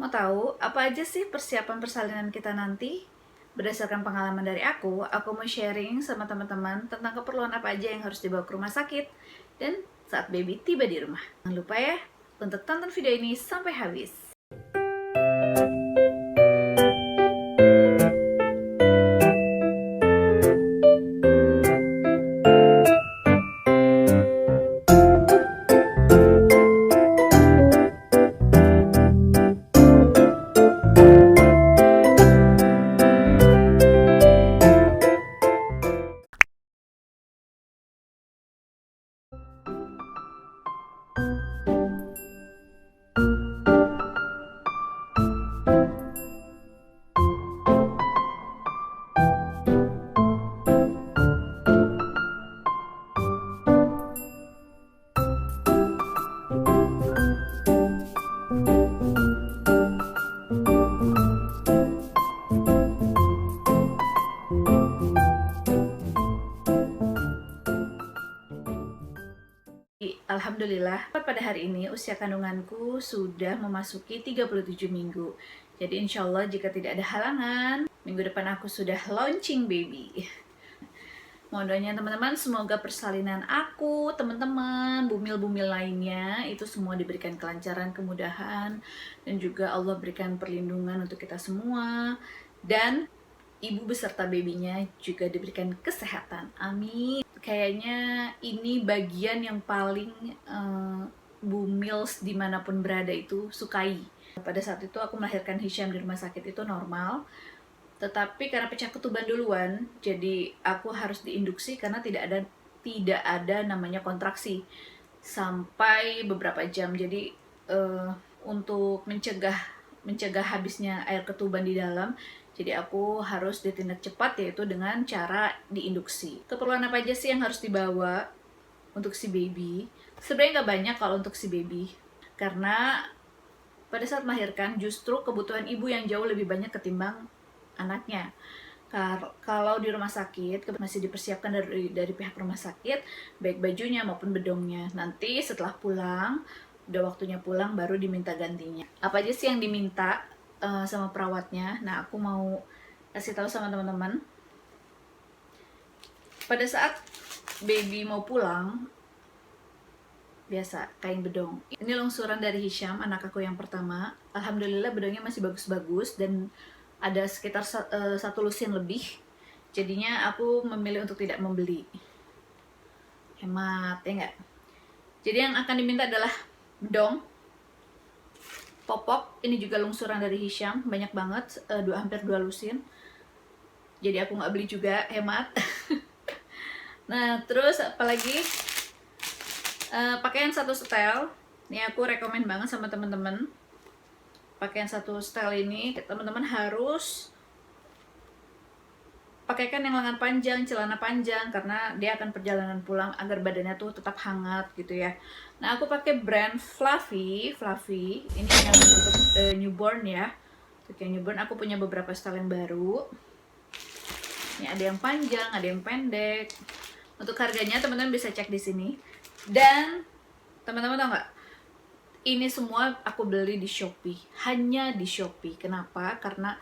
Mau tahu apa aja sih persiapan persalinan kita nanti? Berdasarkan pengalaman dari aku mau sharing sama teman-teman tentang keperluan apa aja yang harus dibawa ke rumah sakit dan saat baby tiba di rumah. Jangan lupa ya untuk tonton video ini sampai habis. Alhamdulillah, pada hari ini usia kandunganku sudah memasuki 37 minggu. Jadi insya Allah jika tidak ada halangan, minggu depan aku sudah launching baby. Mohon doanya teman-teman, semoga persalinan aku, teman-teman, bumil-bumil lainnya, itu semua diberikan kelancaran, kemudahan, dan juga Allah berikan perlindungan untuk kita semua. Dan ibu beserta babynya juga diberikan kesehatan. Amin. Kayaknya ini bagian yang paling bumils dimanapun berada itu sukai. Pada saat itu aku melahirkan Hisham di rumah sakit itu normal, tetapi karena pecah ketuban duluan, jadi aku harus diinduksi karena tidak ada namanya kontraksi sampai beberapa jam. Jadi untuk mencegah habisnya air ketuban di dalam, jadi aku harus ditindak cepat, yaitu dengan cara diinduksi. Keperluan apa aja sih yang harus dibawa untuk si baby? Sebenarnya nggak banyak kalau untuk si baby, karena pada saat melahirkan justru kebutuhan ibu yang jauh lebih banyak ketimbang anaknya. Kalau di rumah sakit masih dipersiapkan dari pihak rumah sakit, baik bajunya maupun bedongnya. Nanti setelah pulang, udah waktunya pulang baru diminta gantinya. Apa aja sih yang diminta sama perawatnya? Nah, aku mau kasih tahu sama teman-teman. Pada saat baby mau pulang, biasa kain bedong. Ini lungsuran dari Hisham, anak aku yang pertama. Alhamdulillah bedongnya masih bagus-bagus dan ada sekitar 1 lusin lebih. Jadinya aku memilih untuk tidak membeli. Hemat, ya enggak? Jadi yang akan diminta adalah bedong, popok, ini juga lungsuran dari Hisham, banyak banget, hampir 2 lusin. Jadi aku nggak beli juga, hemat. Nah, terus apalagi pakaian satu setel. Ini aku rekomen banget sama teman-teman. Pakaian satu setel ini teman-teman harus pakaikan yang lengan panjang, celana panjang, karena dia akan perjalanan pulang agar badannya tuh tetap hangat gitu ya. Nah, aku pakai brand Fluffy. Ini yang untuk newborn ya. Untuk yang newborn aku punya beberapa style yang baru. Ini ada yang panjang, ada yang pendek. Untuk harganya teman-teman bisa cek di sini. Dan teman-teman tahu nggak? Ini semua aku beli di Shopee, hanya di Shopee. Kenapa? Karena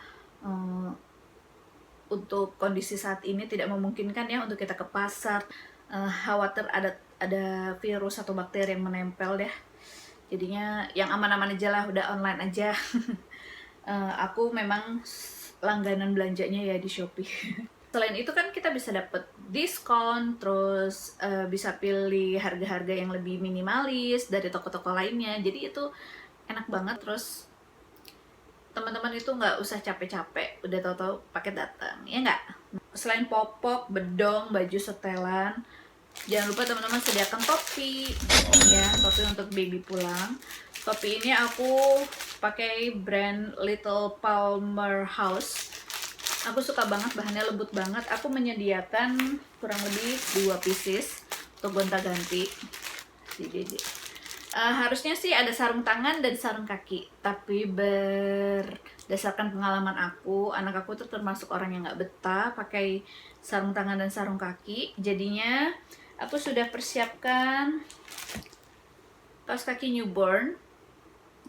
untuk kondisi saat ini tidak memungkinkan ya untuk kita ke pasar, khawatir ada virus atau bakteri yang menempel deh. Jadinya yang aman-aman aja lah, udah online aja. Aku memang langganan belanjanya ya di Shopee. Selain itu kan kita bisa dapat diskon, terus bisa pilih harga-harga yang lebih minimalis dari toko-toko lainnya. Jadi itu enak banget. Terus teman-teman itu nggak usah capek-capek, udah tahu-tahu paket datang, ya nggak? Selain popok, bedong, baju setelan, jangan lupa teman-teman sediakan topi, ya, topi untuk baby pulang. Topi ini aku pakai brand Little Palmer House. Aku suka banget, bahannya lembut banget. Aku menyediakan kurang lebih 2 pieces untuk gonta-ganti. Harusnya sih ada sarung tangan dan sarung kaki, tapi berdasarkan pengalaman aku, anak aku tuh termasuk orang yang nggak betah pakai sarung tangan dan sarung kaki. Jadinya aku sudah persiapkan kaos kaki newborn.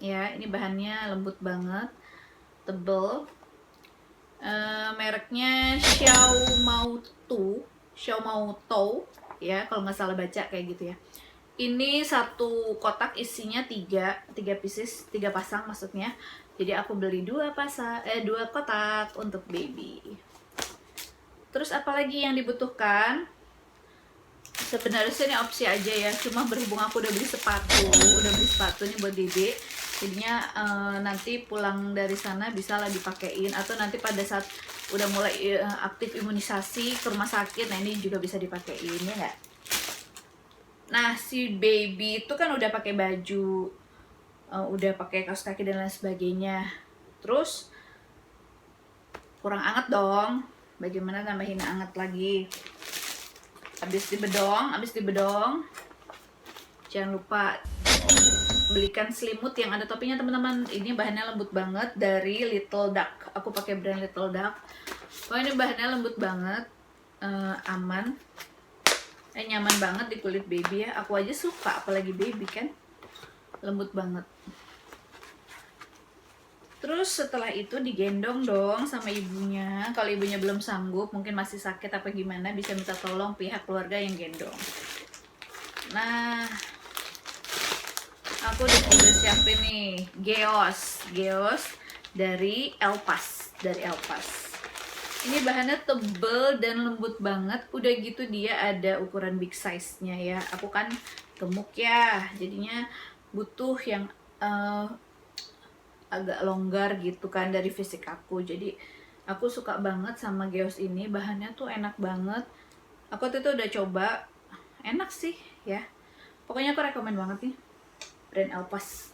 ya. Ini bahannya lembut banget, tebel. Mereknya Xiaomauto ya, kalau nggak salah baca kayak gitu ya. Ini satu kotak isinya tiga pieces, 3 pasang maksudnya. Jadi aku beli 2 kotak untuk baby. Terus apalagi yang dibutuhkan? Sebenarnya sih ini opsi aja ya, cuma berhubung aku udah beli sepatu nih buat Dede, jadinya nanti pulang dari sana bisa lah dipakein, atau nanti pada saat udah mulai aktif imunisasi ke rumah sakit, nah ini juga bisa dipakein ya nggak? Nah, si baby itu kan udah pakai baju, udah pakai kaos kaki dan lain sebagainya. Terus kurang anget dong. Bagaimana nambahin anget lagi? Habis dibedong, jangan lupa belikan selimut yang ada topinya teman-teman. Ini bahannya lembut banget dari Little Duck. Aku pakai brand Little Duck. Oh, ini bahannya lembut banget, aman. Nyaman banget di kulit baby ya. Aku aja suka, apalagi baby kan, lembut banget. Terus setelah itu digendong dong sama ibunya. Kalau ibunya belum sanggup, mungkin masih sakit apa gimana, bisa minta tolong pihak keluarga yang gendong. Nah, aku udah siapin nih Geos dari Elpas. Ini bahannya tebel dan lembut banget. Udah gitu dia ada ukuran big size-nya ya. Aku kan gemuk ya, jadinya butuh yang agak longgar gitu kan dari fisik aku. Jadi aku suka banget sama Geos ini. Bahannya tuh enak banget. Aku tuh udah coba, enak sih ya. Pokoknya aku rekomen banget nih brand Elpas.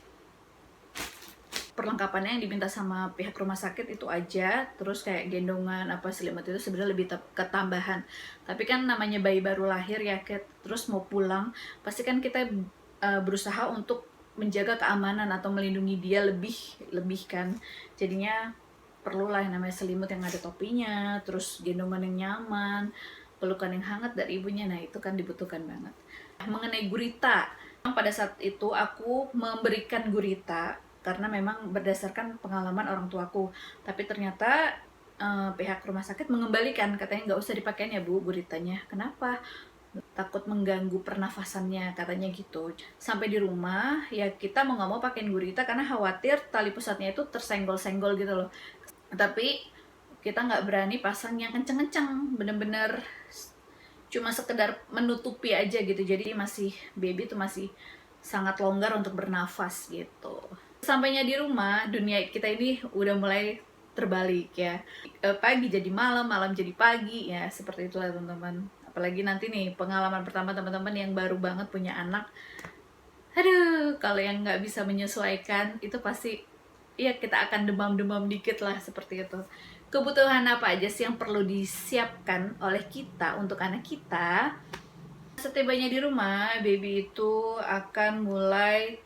Perlengkapannya yang diminta sama pihak rumah sakit itu aja, terus kayak gendongan apa selimut itu sebenarnya lebih ketambahan. Tapi kan namanya bayi baru lahir ya, terus mau pulang pasti kan kita berusaha untuk menjaga keamanan atau melindungi dia lebih kan. Jadinya perlulah yang namanya selimut yang ada topinya, terus gendongan yang nyaman, pelukan yang hangat dari ibunya. Nah, itu kan dibutuhkan banget. Mengenai gurita, pada saat itu aku memberikan gurita karena memang berdasarkan pengalaman orang tuaku, tapi ternyata pihak rumah sakit mengembalikan, katanya nggak usah dipakai ya bu guritanya. Kenapa? Takut mengganggu pernafasannya katanya gitu. Sampai di rumah ya kita mau nggak mau pakein gurita karena khawatir tali pusatnya itu tersenggol-senggol gitu loh. Tapi kita nggak berani pasang yang kenceng-kenceng, bener-bener cuma sekedar menutupi aja gitu. Jadi baby tuh masih sangat longgar untuk bernafas gitu. Sampainya di rumah, dunia kita ini udah mulai terbalik ya. Pagi jadi malam, malam jadi pagi ya, seperti itulah teman-teman. Apalagi nanti nih pengalaman pertama teman-teman yang baru banget punya anak. Aduh, kalau yang nggak bisa menyesuaikan itu pasti ya kita akan demam-demam dikit lah, seperti itu. Kebutuhan apa aja sih yang perlu disiapkan oleh kita untuk anak kita? Setibanya di rumah, baby itu akan mulai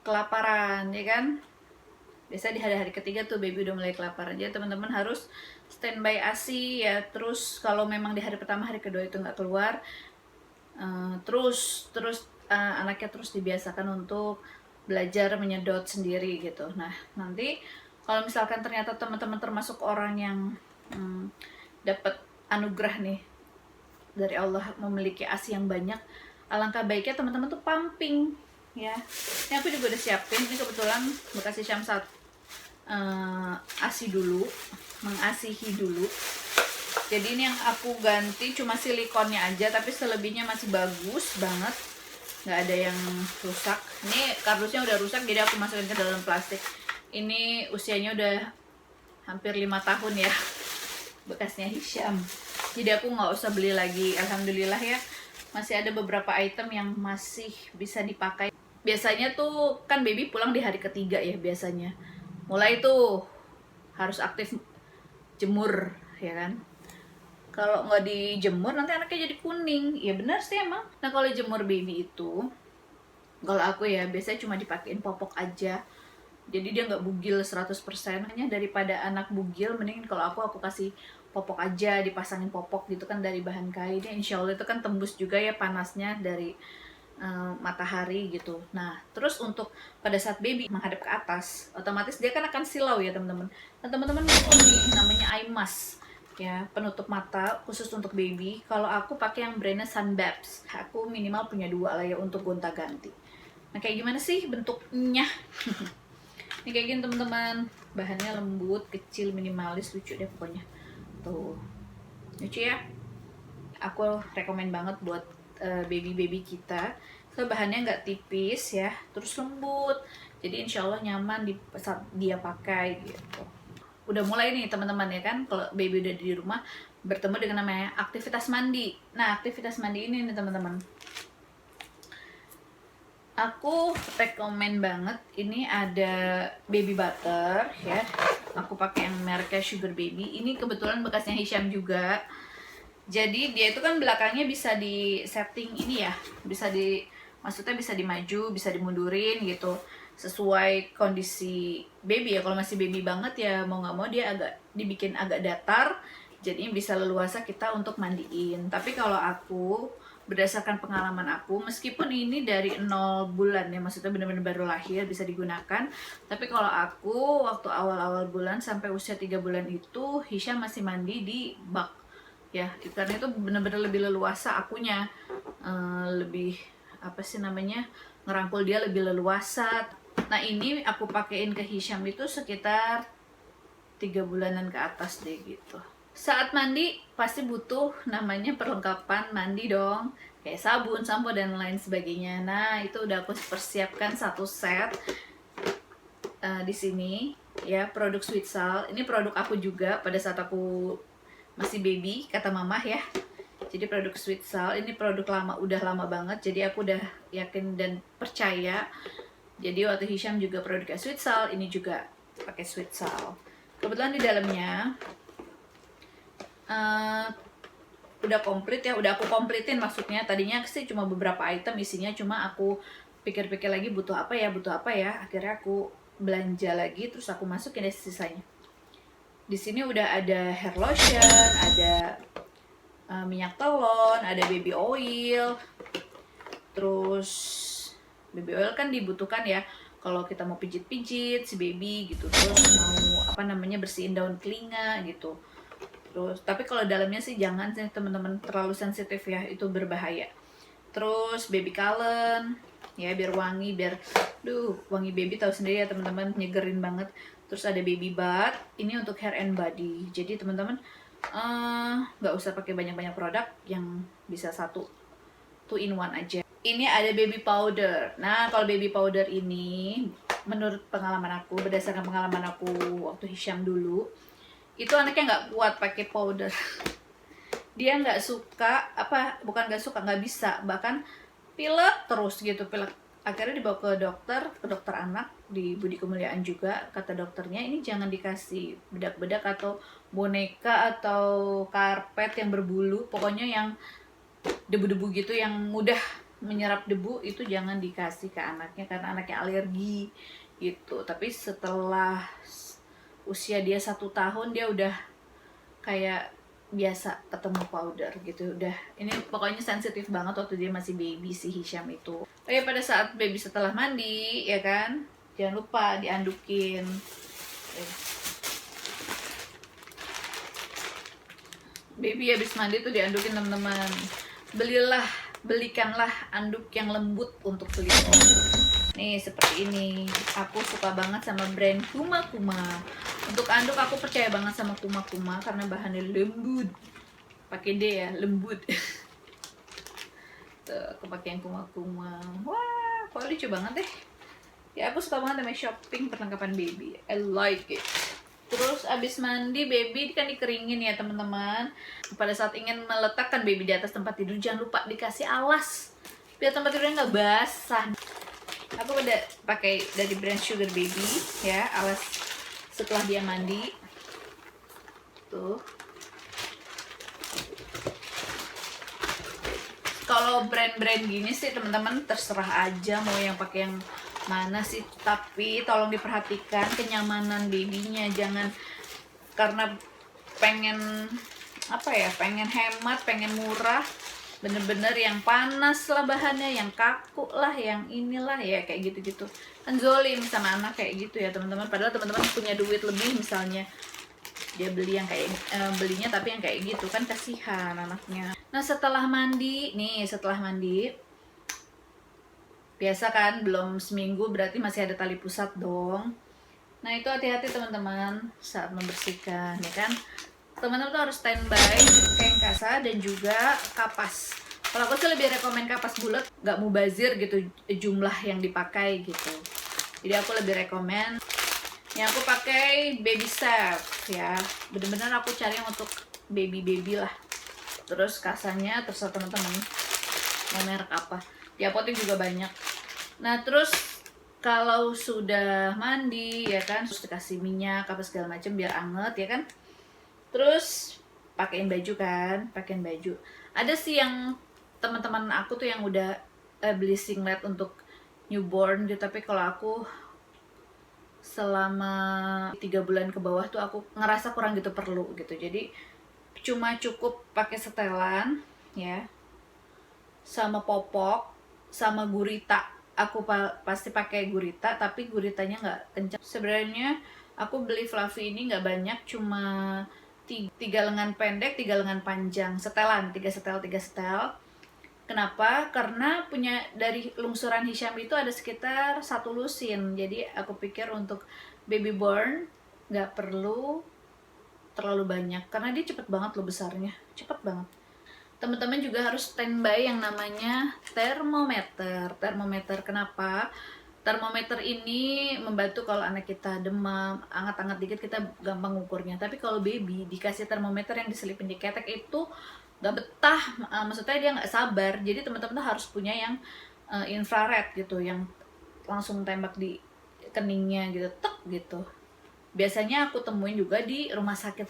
kelaparan ya kan. Biasa di hari-hari ketiga tuh baby udah mulai kelaparan, jadi teman-teman harus standby ASI ya. Terus kalau memang di hari pertama hari kedua itu nggak keluar, terus anaknya terus dibiasakan untuk belajar menyedot sendiri gitu. Nah, nanti kalau misalkan ternyata teman-teman termasuk orang yang dapat anugerah nih dari Allah memiliki ASI yang banyak, alangkah baiknya teman-teman tuh pumping ya. Ini aku juga udah siapin, ini kebetulan Bekasi Syamsat ASI dulu, mengasihi dulu. Jadi ini yang aku ganti cuma silikonnya aja, tapi selebihnya masih bagus banget, nggak ada yang rusak. Ini kardusnya udah rusak, jadi aku masukin ke dalam plastik. Ini usianya udah hampir 5 tahun ya, bekasnya Hisham. Jadi aku nggak usah beli lagi, alhamdulillah ya. Masih ada beberapa item yang masih bisa dipakai. Biasanya tuh kan baby pulang di hari ketiga ya biasanya. Mulai tuh harus aktif jemur ya kan. Kalau nggak dijemur nanti anaknya jadi kuning. Ya benar sih emang. Nah kalau jemur baby itu, kalau aku ya biasanya cuma dipakein popok aja. Jadi dia nggak bugil 100%. Hanya daripada anak bugil, mending kalau aku kasih popok aja, dipasangin popok gitu kan dari bahan kain. Insya Allah itu kan tembus juga ya panasnya dari matahari gitu. Nah, terus untuk pada saat baby menghadap ke atas, otomatis dia kan akan silau ya teman-teman. Nah, teman-teman butuh nih namanya eye mask ya, penutup mata khusus untuk baby. Kalau aku pakai yang brandnya Sunbabs. Aku minimal punya 2 lah ya untuk gonta-ganti. Nah, kayak gimana sih bentuknya? Ini kayak gini teman-teman. Bahannya lembut, kecil, minimalis, lucu deh pokoknya. Tuh. Lucu ya? Aku rekomen banget buat baby-baby kita. So, bahannya nggak tipis ya, terus lembut. Jadi insya Allah nyaman di saat dia pakai gitu. Udah mulai nih teman-teman ya kan, kalau baby udah di rumah bertemu dengan namanya aktivitas mandi. Nah, aktivitas mandi ini nih teman-teman, aku rekomen banget. Ini ada baby butter ya, aku pakai yang mereknya Sugar Baby. Ini kebetulan bekasnya Hisham juga. Jadi dia itu kan belakangnya bisa di setting ini ya, maksudnya bisa dimaju, bisa dimundurin gitu, sesuai kondisi baby ya. Kalau masih baby banget ya mau nggak mau dia agak dibikin agak datar, jadinya bisa leluasa kita untuk mandiin. Tapi kalau aku berdasarkan pengalaman aku, meskipun ini dari 0 bulan ya, maksudnya benar-benar baru lahir bisa digunakan, tapi kalau aku waktu awal-awal bulan sampai usia 3 bulan itu Hisham masih mandi di bak ya, karena itu bener-bener lebih leluasa akunya, lebih apa sih namanya, ngerangkul dia lebih leluasa. Nah, ini aku pakein ke Hisham itu sekitar 3 bulanan ke atas deh gitu. Saat mandi pasti butuh namanya perlengkapan mandi dong, kayak sabun, sampo, dan lain sebagainya. Nah, itu udah aku persiapkan 1 set di sini ya, produk Sweet Salt. Ini produk aku juga pada saat aku masih baby, kata mama ya. Jadi produk Sweet Salt ini produk lama, udah lama banget, jadi aku udah yakin dan percaya. Jadi waktu Hisham juga produknya Sweet Salt, ini juga pakai Sweet Salt. Kebetulan di dalamnya udah komplit ya, udah aku komplitin maksudnya. Tadinya sih cuma beberapa item isinya, cuma aku pikir-pikir lagi butuh apa ya, akhirnya aku belanja lagi, terus aku masukin deh sisanya. Di sini udah ada hair lotion, ada minyak telon, ada baby oil. Terus baby oil kan dibutuhkan ya kalau kita mau pijit-pijit si baby gitu, terus mau apa namanya bersihin daun telinga gitu. Terus tapi kalau dalamnya sih jangan sih teman-teman, terlalu sensitif ya, itu berbahaya. Terus baby cologne ya, biar wangi, wangi baby tahu sendiri ya teman-teman, nyegerin banget. Terus ada baby bath, ini untuk hair and body. Jadi teman-teman nggak usah pakai banyak-banyak produk, yang bisa 2 in 1 aja. Ini ada baby powder. Nah, kalau baby powder ini menurut pengalaman aku, berdasarkan pengalaman aku waktu Hisham dulu, itu anaknya nggak kuat pakai powder. Dia nggak suka, nggak bisa, bahkan pilek terus gitu, pilek. Akhirnya dibawa ke dokter anak di Budi Kemuliaan juga. Kata dokternya ini jangan dikasih bedak-bedak atau boneka atau karpet yang berbulu, pokoknya yang debu-debu gitu, yang mudah menyerap debu, itu jangan dikasih ke anaknya karena anaknya alergi gitu. Tapi setelah usia dia 1 tahun, dia udah kayak biasa ketemu powder gitu. Udah, ini pokoknya sensitif banget waktu dia masih baby si Hisham itu. Oke, pada saat baby setelah mandi ya kan, jangan lupa diandukin. Baby habis mandi tuh diandukin teman-teman. Belikanlah anduk yang lembut untuk kulit. Nih seperti ini. Aku suka banget sama brand Kuma Kuma. Untuk anduk aku percaya banget sama Kuma Kuma karena bahannya lembut. Pakai D ya, lembut. Tuh, aku pakai yang Kuma Kuma. Wah, kok lucu banget deh. Ya, aku suka banget sama shopping perlengkapan baby. I like it. Terus abis mandi baby kan dikeringin ya teman-teman. Pada saat ingin meletakkan baby di atas tempat tidur, jangan lupa dikasih alas biar tempat tidurnya nggak basah. Aku udah pakai dari brand Sugar Baby ya, alas setelah dia mandi. Tuh. Kalau brand-brand gini sih teman-teman terserah aja mau yang pakai yang mana sih, tapi tolong diperhatikan kenyamanan babynya. Jangan karena pengen hemat, pengen murah, bener-bener yang panas lah bahannya, yang kaku lah, yang inilah ya kayak gitu-gitu. Kan zolim sama anak kayak gitu ya teman-teman. Padahal teman-teman punya duit lebih, misalnya dia beli yang kayak belinya tapi yang kayak gitu kan, kasihan anaknya. Nah setelah mandi nih, setelah mandi biasa kan belum seminggu berarti masih ada tali pusat dong. Nah itu hati-hati teman-teman saat membersihkan ya kan. Teman-teman tuh harus standby kain kasa dan juga kapas. Kalau aku sih lebih rekomen kapas bulat, nggak mubazir gitu jumlah yang dipakai gitu. Jadi aku lebih rekomen yang aku pakai baby safe ya. Bener-bener aku cari yang untuk baby lah. Terus kasanya terserah teman-teman mau merek apa. Di apotek juga banyak. Nah terus kalau sudah mandi ya kan, terus dikasih minyak apa segala macam biar anget ya kan. Terus pakein baju kan, pakein baju. Ada sih yang teman-teman aku tuh yang udah beli singlet untuk newborn gitu, tapi kalau aku selama 3 bulan ke bawah tuh aku ngerasa kurang gitu perlu gitu. Jadi cuma cukup pakai setelan ya, sama popok, sama gurita. Aku pasti pakai gurita, tapi guritanya nggak kencang. Sebenarnya aku beli fluffy ini nggak banyak, cuma 3 lengan pendek, 3 lengan panjang, setelan, 3 setel. Kenapa? Karena punya dari lungsuran Hisham itu ada sekitar 1 lusin. Jadi aku pikir untuk baby born nggak perlu terlalu banyak, karena dia cepet banget loh besarnya, cepet banget. Teman-teman juga harus standby yang namanya termometer. Kenapa? Termometer ini membantu kalau anak kita demam, anget-anget dikit kita gampang ngukurnya. Tapi kalau baby dikasih termometer yang diselipin di ketek itu gak betah, maksudnya dia nggak sabar. Jadi teman-teman harus punya yang infrared gitu, yang langsung tembak di keningnya gitu, tek gitu. Biasanya aku temuin juga di rumah sakit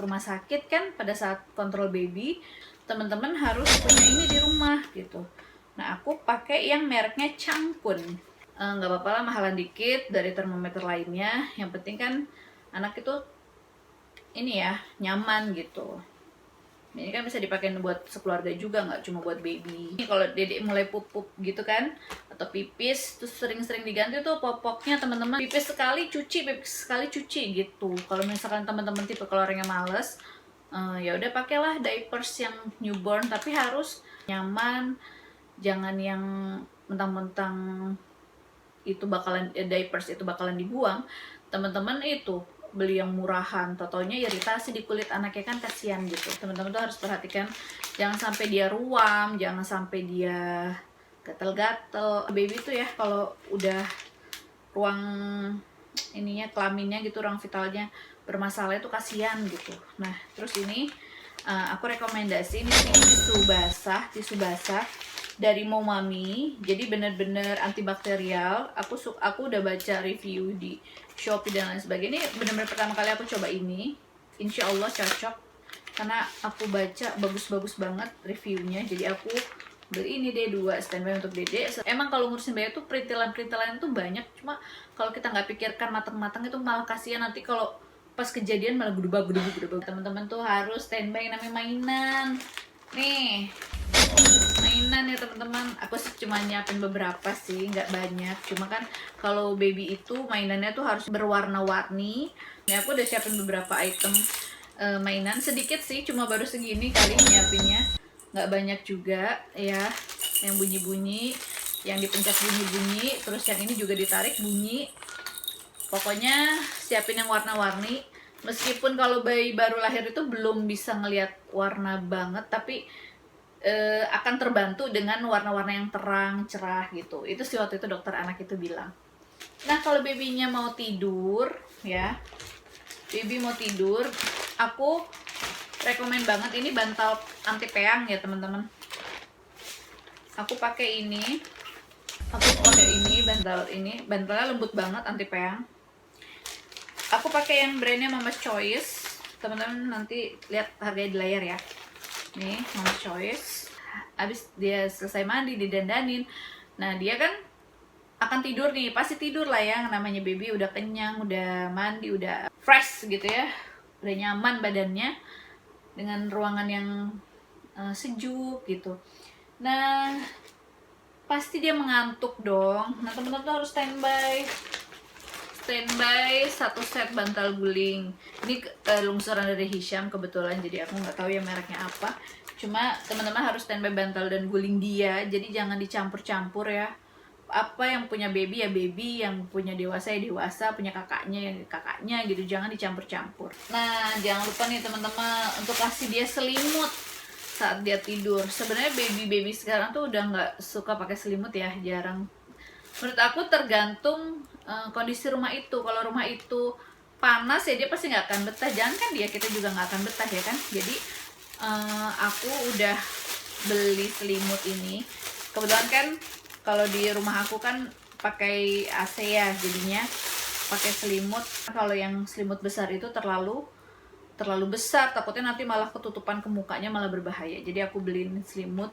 kan pada saat kontrol baby, teman-teman harus punya ini di rumah gitu. Nah aku pakai yang mereknya Changkun. Nggak apa-apa lah mahalan dikit dari termometer lainnya, yang penting kan anak itu ini ya nyaman gitu. Ini kan bisa dipakai buat sekeluarga juga, nggak cuma buat baby. Ini kalau dedek mulai pup gitu kan, atau pipis, terus sering-sering diganti tuh popoknya teman-teman. Pipis sekali cuci gitu. Kalau misalkan teman-teman tipe kalau orangnya males, ya udah pakailah diapers yang newborn, tapi harus nyaman, jangan yang mentang-mentang itu bakalan diapers itu bakalan dibuang. Teman-teman itu beli yang murahan, totonya iritasi di kulit anaknya kan, kasihan gitu. Teman-teman tuh harus perhatikan jangan sampai dia ruam, jangan sampai dia gatel-gatel. Baby tuh ya kalau udah ruang ininya, kelaminnya gitu, ruang vitalnya bermasalah itu kasihan gitu. Nah terus ini aku rekomendasi ini tisu basah dari Momami. Jadi bener-bener antibakterial. Aku udah baca review di Shopee dan lain sebagainya. Ini bener-bener pertama kali aku coba ini. Insya Allah cocok, karena aku baca bagus-bagus banget reviewnya. Jadi aku beli ini deh 2 standby untuk dede. Emang kalau ngurusin bayi tuh perintilan-perintilan itu banyak. Cuma kalau kita nggak pikirkan matang-matang itu malah kasihan nanti kalau pas kejadian malah gedebak. Teman-teman tuh harus standby namanya mainan. Nih mainan ya teman-teman, aku sih cuma nyiapin beberapa sih, nggak banyak. Cuma kan kalau baby itu mainannya tuh harus berwarna-warni. Ya aku udah siapin beberapa item mainan, sedikit sih, cuma baru segini kali nyiapinnya, nggak banyak juga ya. Yang bunyi-bunyi, yang dipencet bunyi-bunyi, terus yang ini juga ditarik bunyi. Pokoknya siapin yang warna-warni. Meskipun kalau bayi baru lahir itu belum bisa ngelihat warna banget, tapi akan terbantu dengan warna-warna yang terang, cerah gitu. Itu sih waktu itu dokter anak itu bilang. Nah kalau babynya mau tidur ya, baby mau tidur, aku rekomen banget ini bantal anti peyang ya teman-teman. Aku pakai ini, bantalnya lembut banget, anti peyang. Aku pakai yang brandnya Mama's Choice. Teman-teman nanti lihat harganya di layar ya. Nih Mama's Choice. Abis dia selesai mandi, didandanin, nah dia kan akan tidur nih, pasti tidur lah ya, namanya baby udah kenyang, udah mandi, udah fresh gitu ya, udah nyaman badannya dengan ruangan yang sejuk gitu. Nah, pasti dia mengantuk dong. Nah, teman-teman tuh harus standby satu set bantal guling. Ini lungsuran dari Hisham kebetulan, jadi aku nggak tahu ya mereknya apa. Cuma teman-teman harus standby bantal dan guling dia, jadi jangan dicampur-campur ya. Apa yang punya baby ya baby, yang punya dewasa ya dewasa, punya kakaknya ya kakaknya gitu, jangan dicampur-campur. Nah, jangan lupa nih teman-teman untuk kasih dia selimut saat dia tidur. Sebenarnya baby sekarang tuh udah nggak suka pakai selimut ya, jarang. Menurut aku tergantung kondisi rumah itu. Kalau rumah itu panas ya dia pasti nggak akan betah. Jangan kan dia, kita juga nggak akan betah ya kan. Jadi aku udah beli selimut ini. Kebetulan kan kalau di rumah aku kan pakai AC ya, jadinya pakai selimut. Kalau yang selimut besar itu terlalu besar, takutnya nanti malah ketutupan ke mukanya, malah berbahaya. Jadi aku beliin selimut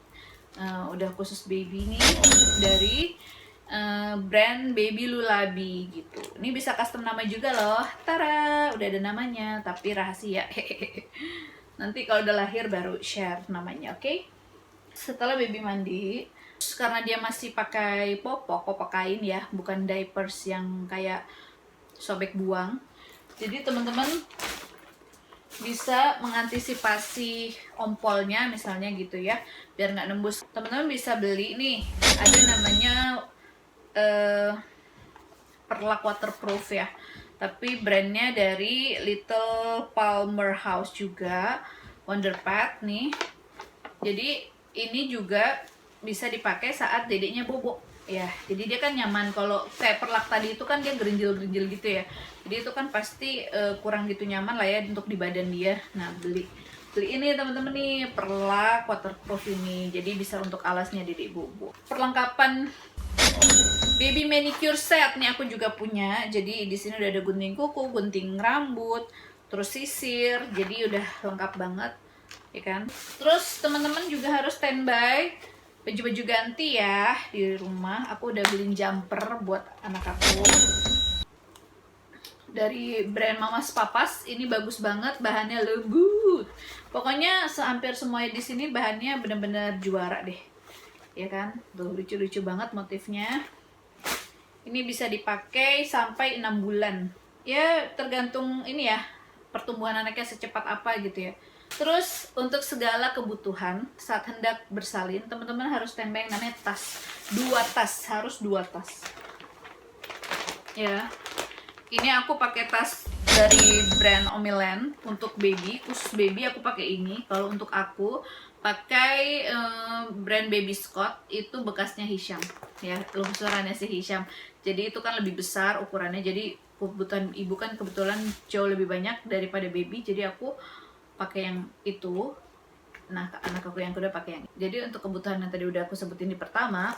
udah khusus baby nih dari brand Baby Lulabi gitu. Ini bisa custom nama juga loh. Tara, udah ada namanya, tapi rahasia. Nanti kalau udah lahir baru share namanya, oke? Setelah baby mandi, karena dia masih pakai popok kain ya, bukan diapers yang kayak sobek buang. Jadi teman-teman bisa mengantisipasi ompolnya misalnya gitu ya, biar nggak nembus. Teman-teman bisa beli nih, ada namanya perlak waterproof ya, tapi brandnya dari Little Palmer House juga, Wonderpad nih. Jadi ini juga bisa dipakai saat dedeknya bobo ya, jadi dia kan nyaman. Kalau kayak perlak tadi itu kan dia gerinjil gitu ya, jadi itu kan pasti kurang gitu nyaman lah ya untuk di badan dia. Nah, beli ini teman-teman nih, perlak waterproof ini, jadi bisa untuk alasnya dedek bobo. Perlengkapan baby manicure set nih aku juga punya. Jadi di sini udah ada gunting kuku, gunting rambut, terus sisir, jadi udah lengkap banget ya kan. Terus teman-teman juga harus standby baju-baju ganti ya di rumah. Aku udah beliin jumper buat anak aku dari brand Mamas Papas. Ini bagus banget, bahannya lembut. Pokoknya hampir semuanya di sini bahannya bener-bener juara deh ya kan. Tuh lucu-lucu banget motifnya. Ini bisa dipakai sampai 6 bulan. Ya tergantung ini ya, pertumbuhan anaknya secepat apa gitu ya. Terus untuk segala kebutuhan saat hendak bersalin, teman-teman harus standby yang namanya tas. 2 tas, harus 2 tas. Ya. Ini aku pakai tas dari brand Omiland untuk baby, khusus baby aku pakai ini. Kalau untuk aku pakai brand Baby Scott, itu bekasnya Hisham ya, lungsurannya si Hisham. Jadi itu kan lebih besar ukurannya, jadi kebutuhan ibu kan kebetulan jauh lebih banyak daripada baby, jadi aku pakai yang itu. Nah, anak aku yang kedua pakai yang ini. Jadi untuk kebutuhan yang tadi udah aku sebutin di pertama,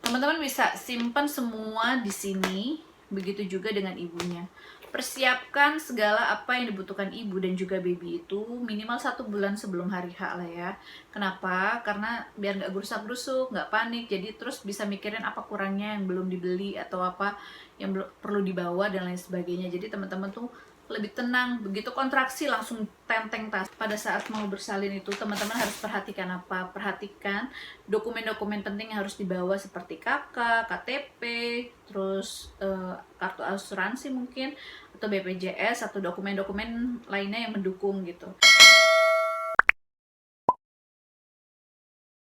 teman-teman bisa simpan semua di sini. Begitu juga dengan ibunya. Persiapkan segala apa yang dibutuhkan ibu dan juga baby itu minimal 1 bulan sebelum hari H lah ya. Kenapa? Karena biar nggak gerusak-gerusuk, nggak panik. Jadi terus bisa mikirin apa kurangnya yang belum dibeli atau apa yang perlu dibawa dan lain sebagainya. Jadi teman-teman tuh lebih tenang. Begitu kontraksi langsung tenteng tas. Pada saat mau bersalin itu teman-teman harus perhatikan apa? Perhatikan dokumen-dokumen penting yang harus dibawa seperti KK, KTP, terus kartu asuransi mungkin, atau BPJS, atau dokumen-dokumen lainnya yang mendukung gitu.